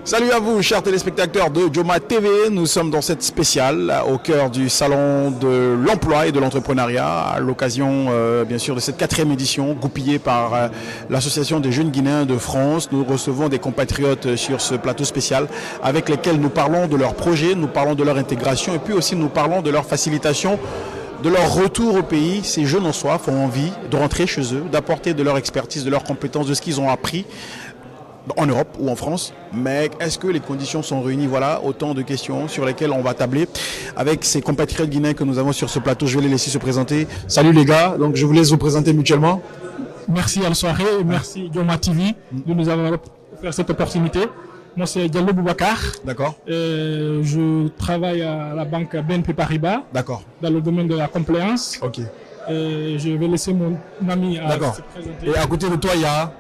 Salut à vous, chers téléspectateurs de Joma TV. Nous sommes dans cette spéciale au cœur du salon de l'emploi et de l'entrepreneuriat, à l'occasion bien sûr de cette 4e édition goupillée par l'Association des jeunes Guinéens de France. Nous recevons des compatriotes sur ce plateau spécial avec lesquels nous parlons de leurs projets, nous parlons de leur intégration et puis aussi nous parlons de leur facilitation, de leur retour au pays. Ces jeunes en soif ont envie de rentrer chez eux, d'apporter de leur expertise, de leurs compétences, de ce qu'ils ont appris en Europe ou en France, mais est-ce que les conditions sont réunies? Voilà autant de questions sur lesquelles on va tabler avec ces compatriotes guinéens que nous avons sur ce plateau. Je vais les laisser se présenter. Salut les gars, donc je vous laisse vous présenter mutuellement. Merci Al-Soiré et merci Joma TV de nous avoir offert cette opportunité. Moi c'est Diallo Boubacar. D'accord. Je travaille à la banque BNP Paribas. D'accord. Dans le domaine de la compliance. Ok. Je vais laisser mon ami se présenter. Et à côté de toi il y a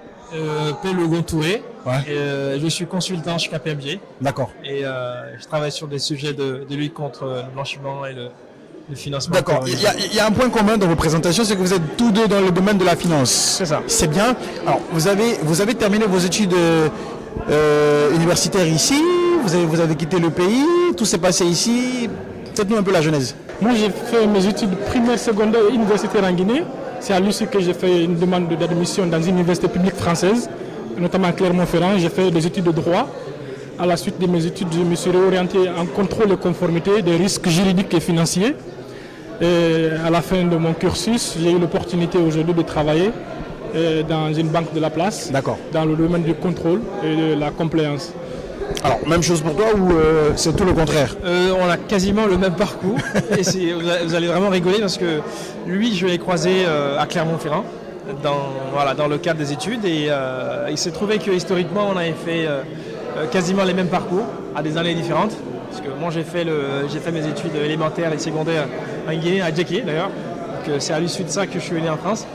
Pelo Gontouré. Ouais. Je suis consultant chez KPMG. D'accord. Et je travaille sur des sujets de lutte contre le blanchiment et le financement. D'accord. Il y a un point commun dans vos présentations, c'est que vous êtes tous deux dans le domaine de la finance. C'est ça. C'est bien. Alors, vous avez terminé vos études universitaires ici, vous avez quitté le pays, tout s'est passé ici. Faites-nous un peu la genèse. Moi j'ai fait mes études primaires, secondaires et universitaires en Guinée. C'est à l'UCI que j'ai fait une demande d'admission dans une université publique française, notamment à Clermont-Ferrand. J'ai fait des études de droit. À la suite de mes études, je me suis réorienté en contrôle et conformité des risques juridiques et financiers. Et à la fin de mon cursus, j'ai eu l'opportunité aujourd'hui de travailler dans une banque de la place, dans le domaine du contrôle et de la compliance. Alors, même chose pour toi ou c'est tout le contraire? On a quasiment le même parcours. Et vous allez vraiment rigoler parce que lui, je l'ai croisé à Clermont-Ferrand dans le cadre des études. Et il s'est trouvé que historiquement, on avait fait quasiment les mêmes parcours à des années différentes. Parce que moi, j'ai fait mes études élémentaires et secondaires en Guinée, à Djeké d'ailleurs. Donc c'est à l'issue de ça que je suis venu en France.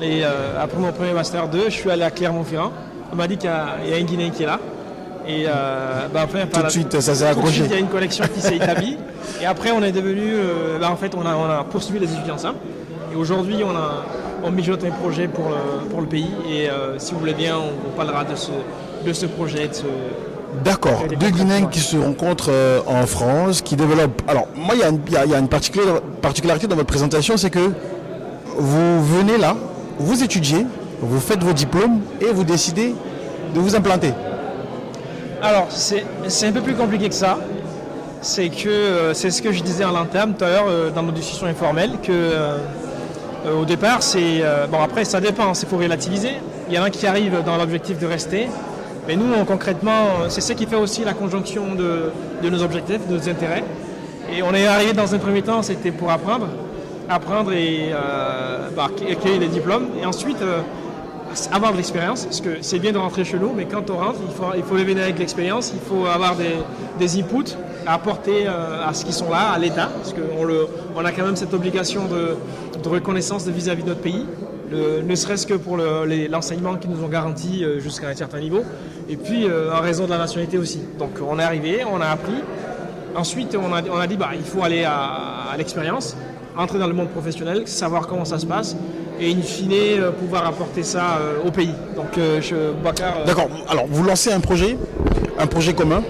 Et après mon premier Master 2, je suis allé à Clermont-Ferrand. On m'a dit qu'il y a un Guinéen qui est là. Et enfin, tout de suite, ça s'est accroché. Il y a une connexion qui s'est établie. Et après, on est devenu. En fait, on a poursuivi les études ensemble. Et aujourd'hui, on mijote un projet pour le pays. Et si vous voulez bien, on parlera de ce projet. D'accord. Deux Guinéens qui se rencontrent en France, qui développent. Alors, moi, il y a une particularité dans votre présentation, c'est que vous venez là, vous étudiez, vous faites vos diplômes et vous décidez de vous implanter. Alors, c'est un peu plus compliqué que ça. C'est ce que je disais en l'entame tout à l'heure dans nos discussions informelles, au départ, bon après ça dépend, il faut relativiser. Il y en a qui arrivent dans l'objectif de rester, mais nous concrètement, c'est ce qui fait aussi la conjonction de nos objectifs, de nos intérêts. Et on est arrivé dans un premier temps, c'était pour apprendre et acquérir des diplômes, et ensuite avoir de l'expérience, parce que c'est bien de rentrer chez nous, mais quand on rentre, il faut venir avec l'expérience, il faut avoir des inputs à apporter à ceux qui sont là, à l'État, parce qu'on a quand même cette obligation de reconnaissance vis-à-vis de notre pays, ne serait-ce que pour l'enseignement qu'ils nous ont garanti jusqu'à un certain niveau, et puis en raison de la nationalité aussi. Donc on est arrivé, on a appris, ensuite on a dit il faut aller à l'expérience, entrer dans le monde professionnel, savoir comment ça se passe, et in fine pouvoir apporter ça au pays. Donc Bakar... D'accord, alors vous lancez un projet commun.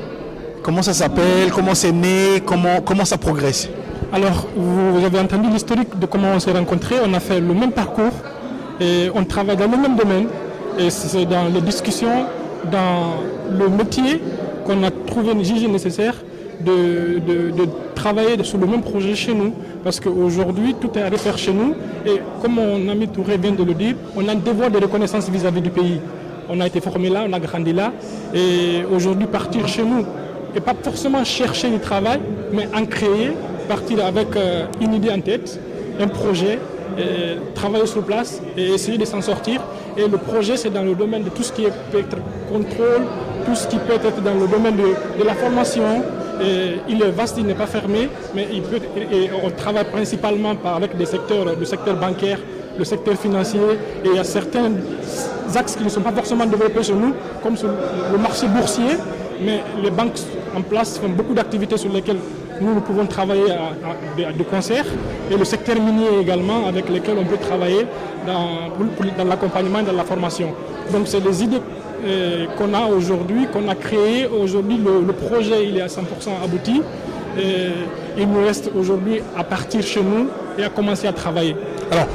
Comment ça s'appelle? Comment c'est né? Comment ça progresse? Alors, vous avez entendu l'historique de comment on s'est rencontrés. On a fait le même parcours et on travaille dans le même domaine. Et c'est dans les discussions, dans le métier qu'on a jugé nécessaire de travailler sur le même projet chez nous. Parce qu'aujourd'hui, tout est à refaire chez nous. Et comme mon ami Touré vient de le dire, on a un devoir de reconnaissance vis-à-vis du pays. On a été formé là, on a grandi là. Et aujourd'hui, partir chez nous, et pas forcément chercher du travail, mais en créer, partir avec une idée en tête, un projet, travailler sur place et essayer de s'en sortir. Et le projet, c'est dans le domaine de tout ce qui peut être contrôle, tout ce qui peut être dans le domaine de la formation. Et il est vaste, il n'est pas fermé, mais on travaille principalement avec le secteur bancaire, le secteur financier, et il y a certains axes qui ne sont pas forcément développés sur nous, comme sur le marché boursier, mais les banques en place font beaucoup d'activités sur lesquelles nous pouvons travailler de concert, et le secteur minier également, avec lesquels on peut travailler dans l'accompagnement et dans la formation. Donc c'est des idées qu'on a aujourd'hui, qu'on a créé. Aujourd'hui, le projet il est à 100% abouti. Et il nous reste aujourd'hui à partir chez nous et à commencer à travailler. Alors,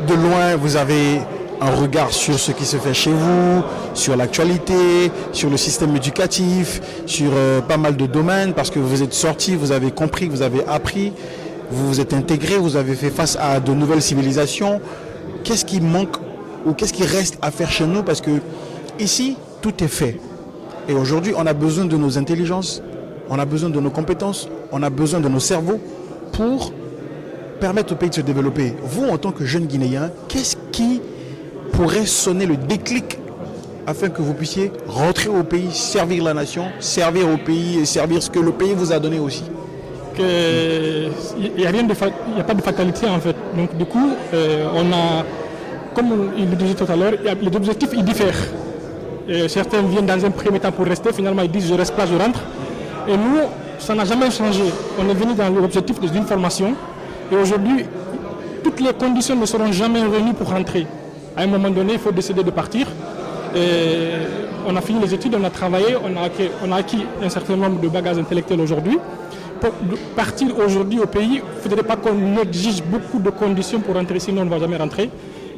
de loin, vous avez un regard sur ce qui se fait chez vous, sur l'actualité, sur le système éducatif, sur pas mal de domaines, parce que vous êtes sortis, vous avez compris, vous avez appris, vous vous êtes intégrés, vous avez fait face à de nouvelles civilisations. Qu'est-ce qui manque ou qu'est-ce qui reste à faire chez nous? Parce que ici, tout est fait. Et aujourd'hui, on a besoin de nos intelligences, on a besoin de nos compétences, on a besoin de nos cerveaux pour permettre au pays de se développer. Vous, en tant que jeune Guinéen, qu'est-ce qui pourrait sonner le déclic afin que vous puissiez rentrer au pays, servir la nation, servir au pays et servir ce que le pays vous a donné aussi? Il n'y a pas de fatalité en fait. Donc du coup, on a, comme il le disait tout à l'heure, les objectifs ils diffèrent. Et certains viennent dans un premier temps pour rester, finalement ils disent je reste pas, je rentre. Et nous, ça n'a jamais changé. On est venu dans l'objectif d'une formation. Et aujourd'hui, toutes les conditions ne seront jamais réunies pour rentrer. À un moment donné, il faut décider de partir. Et on a fini les études, on a travaillé, on a acquis un certain nombre de bagages intellectuels aujourd'hui. Pour partir aujourd'hui au pays, il ne faudrait pas qu'on exige beaucoup de conditions pour rentrer, sinon on ne va jamais rentrer.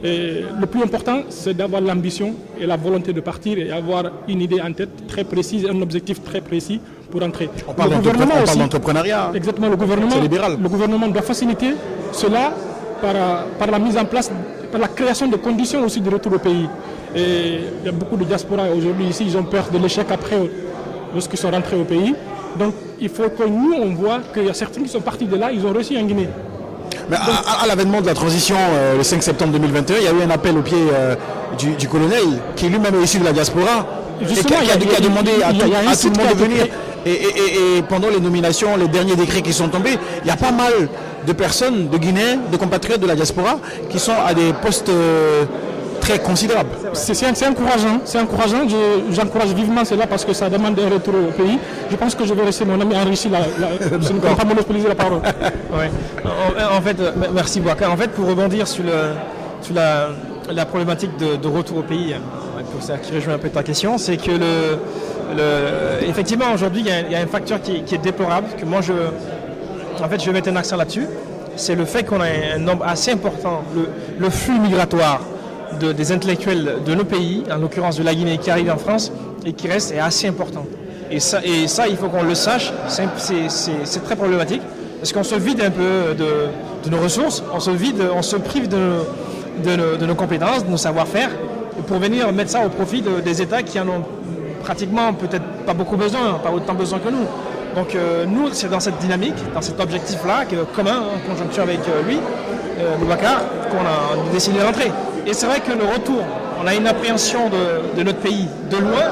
Et le plus important, c'est d'avoir l'ambition et la volonté de partir et avoir une idée en tête très précise, un objectif très précis pour entrer. On parle d'entrepreneuriat. Exactement, c'est libéral. Le gouvernement doit faciliter cela par la mise en place, par la création de conditions aussi de retour au pays. Et il y a beaucoup de diaspora aujourd'hui ici, ils ont peur de l'échec après, lorsqu'ils sont rentrés au pays. Donc il faut que nous, on voit qu'il y a certains qui sont partis de là, ils ont réussi en Guinée. Mais à l'avènement de la transition, le 5 septembre 2021, il y a eu un appel au pied du colonel, qui lui-même est issu de la diaspora, et qui a demandé à tout le monde de venir. Et pendant les nominations, les derniers décrets qui sont tombés, il y a pas mal de personnes, de Guinéens, de compatriotes de la diaspora, qui sont à des postes très considérables. C'est encourageant, j'encourage vivement cela parce que ça demande un retour au pays. Je pense que je vais laisser mon ami enrichir je ne peux pas monopoliser la parole. Ouais. En fait, merci Boubacar. En fait, pour rebondir sur la problématique de retour au pays, pour ça qui rejoint un peu ta question, c'est que effectivement aujourd'hui il y a un facteur qui est déplorable, que moi je vais mettre un accent là-dessus, c'est le fait qu'on a un nombre assez important, le flux migratoire des intellectuels de nos pays, en l'occurrence de la Guinée, qui arrivent en France et qui reste est assez important. Et ça il faut qu'on le sache, c'est très problématique, parce qu'on se vide un peu de nos ressources, on se prive de nos compétences, de nos savoir-faire, pour venir mettre ça au profit des États qui en ont pratiquement peut-être pas beaucoup besoin, pas autant besoin que nous. Donc nous, c'est dans cette dynamique, dans cet objectif-là, commun, en conjonction avec lui, Boubacar, qu'on a décidé de rentrer. Et c'est vrai que le retour, on a une appréhension de notre pays de loin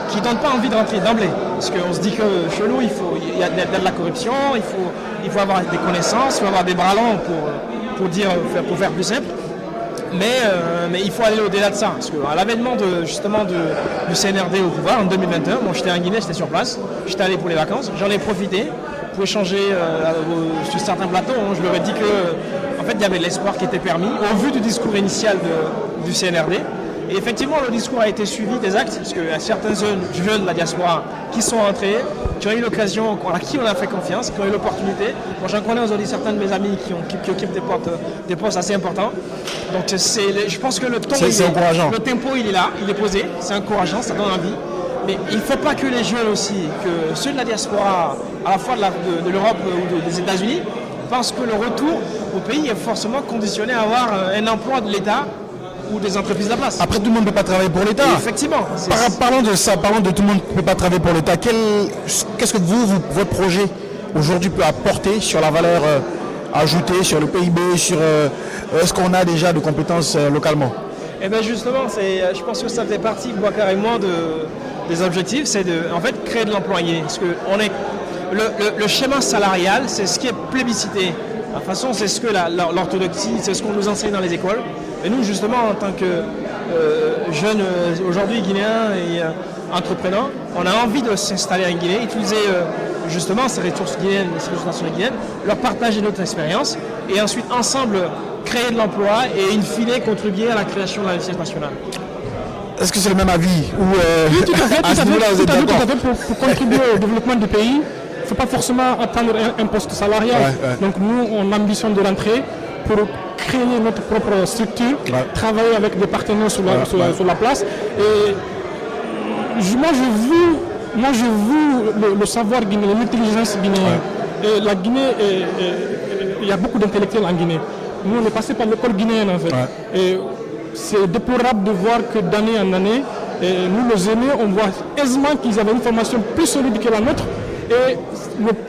qui ne donne pas envie de rentrer d'emblée. Parce qu'on se dit que chez nous, il y a de la corruption, il faut avoir des connaissances, il faut avoir des bras longs pour faire plus simple. Mais il faut aller au-delà de ça. Parce qu'à l'avènement du CNRD au pouvoir en 2021, j'étais en Guinée, j'étais sur place, j'étais allé pour les vacances, j'en ai profité pour échanger sur certains plateaux. Je leur ai dit que en fait, il y avait l'espoir qui était permis au vu du discours initial du CNRD. Et effectivement, le discours a été suivi des actes, parce qu'il y a certains jeunes de la diaspora qui sont entrés, qui ont eu l'occasion, à qui on a fait confiance, qui ont eu l'opportunité. Moi, j'en connais aujourd'hui certains de mes amis qui occupent des postes assez importants. Donc, je pense que le tempo, il est là, il est posé, c'est encourageant, ça donne envie. Mais il ne faut pas que les jeunes aussi, que ceux de la diaspora, à la fois de l'Europe ou des États-Unis, pensent que le retour au pays est forcément conditionné à avoir un emploi de l'État ou des entreprises de la place. Après, tout le monde ne peut pas travailler pour l'État. Effectivement. Parlons de ça, parlons de tout le monde ne peut pas travailler pour l'État. Qu'est-ce que votre projet aujourd'hui peut apporter sur la valeur ajoutée, sur le PIB, sur ce qu'on a déjà de compétences localement? Eh bien justement, je pense que ça fait partie, moi carrément, des objectifs, c'est en fait créer de l'employé. Parce que le schéma salarial, c'est ce qui est plébiscité. De toute façon, c'est ce que l'orthodoxie, c'est ce qu'on nous enseigne dans les écoles. Et nous, justement, en tant que jeunes aujourd'hui guinéens et entrepreneurs, on a envie de s'installer en Guinée, utiliser justement ces ressources guinéennes, ces ressources nationales guinéennes, leur partager notre expérience et ensuite ensemble créer de l'emploi et in fine contribuer à la création de la richesse nationale. Est-ce que c'est le même avis ou Oui, tout à fait, à ce niveau-là, vous êtes d'accord? pour contribuer au développement du pays, il ne faut pas forcément attendre un poste salarial. Ouais. Donc nous, on ambitionne de rentrer pour créer notre propre structure, travailler avec des partenaires sur la place. Et moi, je veux le savoir guinéen, l'intelligence guinéenne. Et la Guinée, il y a beaucoup d'intellectuels en Guinée. Nous, on est passé par l'école guinéenne en fait. Et c'est déplorable de voir que d'année en année, nous, les aînés, on voit aisément qu'ils avaient une formation plus solide que la nôtre. Et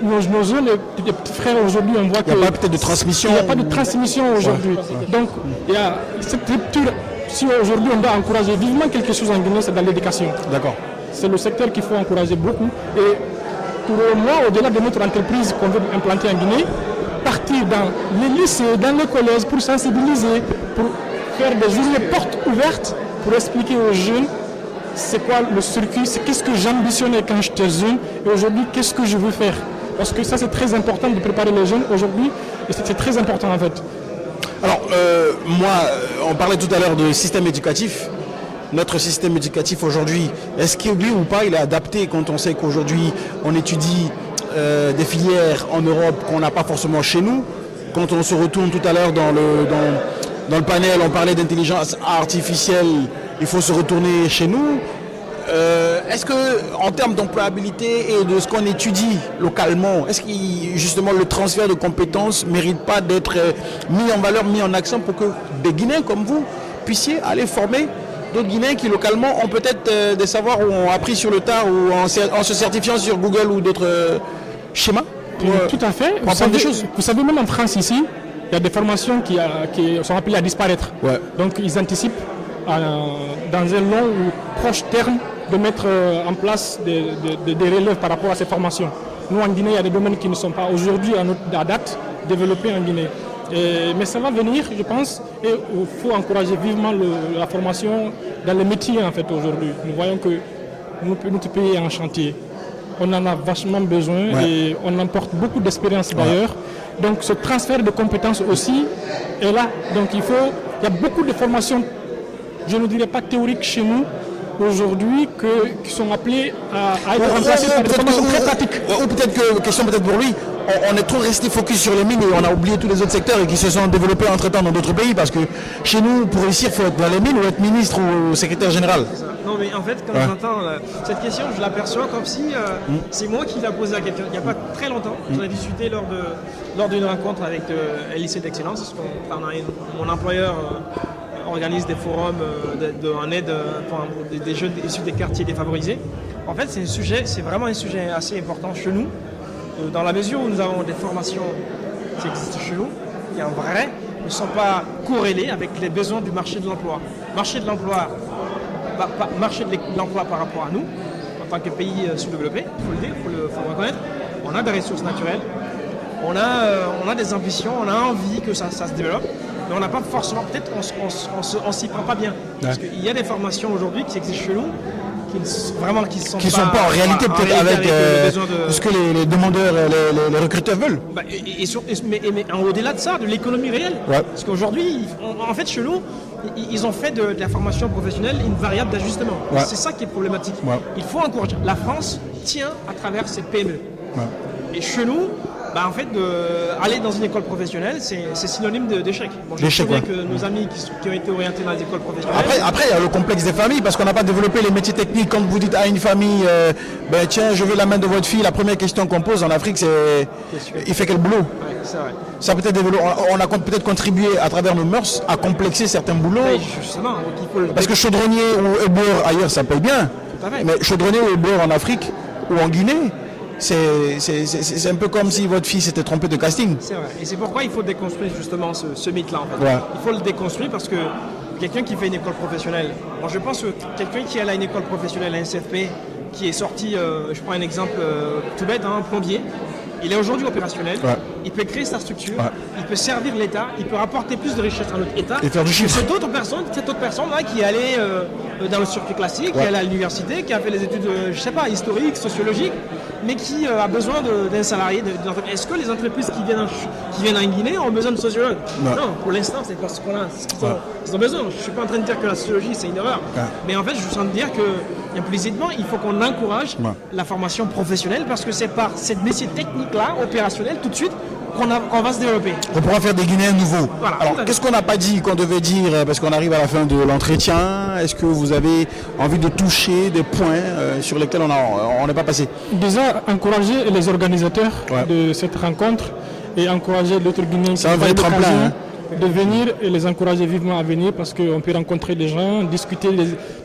nos jeunes, les petits frères aujourd'hui, on voit qu'il n'y a pas peut-être de transmission. Il n'y a pas de transmission aujourd'hui. Donc, il y a cette rupture. Si aujourd'hui on doit encourager vivement quelque chose en Guinée, c'est dans l'éducation. D'accord. C'est le secteur qu'il faut encourager beaucoup. Et pour moi, au-delà de notre entreprise qu'on veut implanter en Guinée, partir dans les lycées, dans les collèges pour sensibiliser, pour faire des journées portes ouvertes, pour expliquer aux jeunes c'est quoi le circuit, c'est qu'est-ce que j'ambitionnais quand j'étais jeune et aujourd'hui qu'est-ce que je veux faire. Parce que ça c'est très important de préparer les jeunes aujourd'hui et c'est très important en fait. Alors on parlait tout à l'heure de système éducatif. Notre système éducatif aujourd'hui, est-ce qu'il oublie ou pas, il est adapté quand on sait qu'aujourd'hui on étudie des filières en Europe qu'on n'a pas forcément chez nous. Quand on se retourne tout à l'heure dans le panel, on parlait d'intelligence artificielle, il faut se retourner chez nous. Est-ce que, en termes d'employabilité et de ce qu'on étudie localement, est-ce que justement le transfert de compétences ne mérite pas d'être mis en valeur, mis en accent pour que des Guinéens comme vous puissiez aller former d'autres Guinéens qui localement ont peut-être des savoirs ou ont appris sur le tard ou en se certifiant sur Google ou d'autres schémas tout à fait. Vous savez, même en France ici, il y a des formations qui sont appelées à disparaître. Donc ils anticipent dans un long ou proche terme de mettre en place des relèves par rapport à ces formations. Nous en Guinée, il y a des domaines qui ne sont pas aujourd'hui à date développés en Guinée. Mais ça va venir, je pense, et il faut encourager vivement la formation dans les métiers en fait aujourd'hui. Nous voyons que notre pays est en chantier. On en a vachement besoin et on emporte beaucoup d'expérience d'ailleurs. Donc ce transfert de compétences aussi est là. Donc il y a beaucoup de formations, je ne dirais pas théoriques chez nous aujourd'hui, qui sont appelées à être remplacées par des formations très pratiques. Ou peut-être que, question peut-être pour lui, on est trop resté focus sur les mines et on a oublié tous les autres secteurs et qui se sont développés entre-temps dans d'autres pays parce que chez nous, pour réussir, il faut être dans les mines ou être ministre ou secrétaire général. Non mais en fait, quand j'entends cette question, je l'aperçois comme si c'est moi qui l'ai posée à quelqu'un. Il n'y a pas très longtemps, j'en ai discuté lors d'une rencontre avec le lycée d'excellence. Mon employeur organise des forums en aide pour des jeunes issus des quartiers défavorisés. En fait, c'est vraiment un sujet assez important chez nous, dans la mesure où nous avons des formations qui existent chez nous, qui en vrai ne sont pas corrélées avec les besoins du marché de l'emploi. Marché de l'emploi par rapport à nous, en tant que pays sous-développé, il faut le dire, il faut le reconnaître. On a des ressources naturelles, on a des ambitions, on a envie que ça se développe. Mais on n'a pas forcément, peut-être on s'y prend pas bien. Parce qu'il y a des formations aujourd'hui qui existent chez nous qui ne sont pas en réalité peut-être avec ce que les demandeurs, les recruteurs veulent. Mais au-delà de ça, de l'économie réelle. Parce qu'aujourd'hui, en fait, chez nous, ils ont fait de la formation professionnelle une variable d'ajustement. C'est ça qui est problématique. Il faut encourager. La France tient à travers ses PME. Et chez nous, en fait, aller dans une école professionnelle, c'est synonyme d'échec. Bon, je sais que nos amis qui ont été orientés dans les écoles professionnelles... Après, il y a le complexe des familles, parce qu'on n'a pas développé les métiers techniques. Quand vous dites à une famille, tiens, je veux la main de votre fille, la première question qu'on pose en Afrique, c'est il fait quel boulot? C'est vrai. Ça peut-être on a peut-être contribué à travers nos mœurs à complexer certains boulots. Justement, parce que chaudronnier ou éboueur ailleurs, ça paye bien. Tout à fait. Mais chaudronnier ou éboueur en Afrique ou en Guinée, c'est un peu comme si votre fille s'était trompée de casting. C'est vrai. Et c'est pourquoi il faut déconstruire justement ce mythe-là. En fait. Il faut le déconstruire parce que quelqu'un qui fait une école professionnelle, je pense que quelqu'un qui est à une école professionnelle, un CFP, qui est sorti, je prends un exemple tout bête, un plombier, il est aujourd'hui opérationnel, il peut créer sa structure, il peut servir l'État, il peut rapporter plus de richesse à notre État. Et faire du chiffre. Cette autre personne-là qui est allée dans le circuit classique, qui est allée à l'université, qui a fait les études, historiques, sociologiques, mais qui a besoin d'un salarié. Est-ce que les entreprises qui viennent en Guinée ont besoin de sociologues? Non, pour l'instant, c'est parce qu'on a ce qu'ils ont besoin. Je ne suis pas en train de dire que la sociologie, c'est une erreur. Mais en fait, je suis en train de dire que, implicitement, il faut qu'on encourage la formation professionnelle parce que c'est par cette métier technique-là, opérationnel, tout de suite, qu'on va se développer. On pourra faire des Guinéens nouveaux. Voilà, alors, qu'est-ce qu'on n'a pas dit, qu'on devait dire, parce qu'on arrive à la fin de l'entretien? Est-ce que vous avez envie de toucher des points sur lesquels on n'est pas passé? Déjà, encourager les organisateurs de cette rencontre et encourager d'autres Guinéens qui ont l'occasion de venir et les encourager vivement à venir parce qu'on peut rencontrer des gens, discuter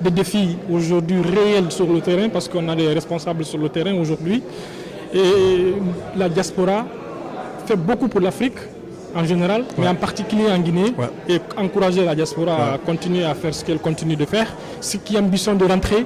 des défis aujourd'hui réels sur le terrain parce qu'on a des responsables sur le terrain aujourd'hui. Et la diaspora fait beaucoup pour l'Afrique en général, mais en particulier en Guinée, et encourager la diaspora à continuer à faire ce qu'elle continue de faire, ce qui a ambition de rentrer,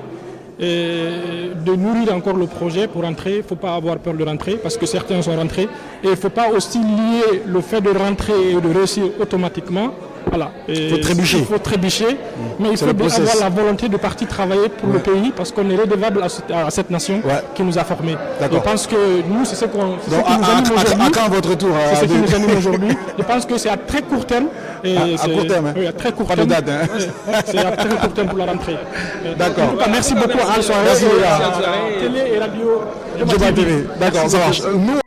et de nourrir encore le projet pour rentrer. Il ne faut pas avoir peur de rentrer parce que certains sont rentrés, et il ne faut pas aussi lier le fait de rentrer et de réussir automatiquement. Voilà. Il faut trébucher. Il faut trébucher, mais il faut avoir la volonté de partir travailler pour le pays parce qu'on est redevable à cette nation qui nous a formés. Je pense que nous, c'est ce qui nous anime aujourd'hui. À quand votre tour? C'est ce qui nous anime aujourd'hui. Je pense que c'est à très court terme. À court terme, oui, à très court pas terme. de date. C'est à très court terme pour la rentrée. D'accord. Merci beaucoup à Al Soirée, télé et radio. Djoma TV. D'accord, ça marche. Nous,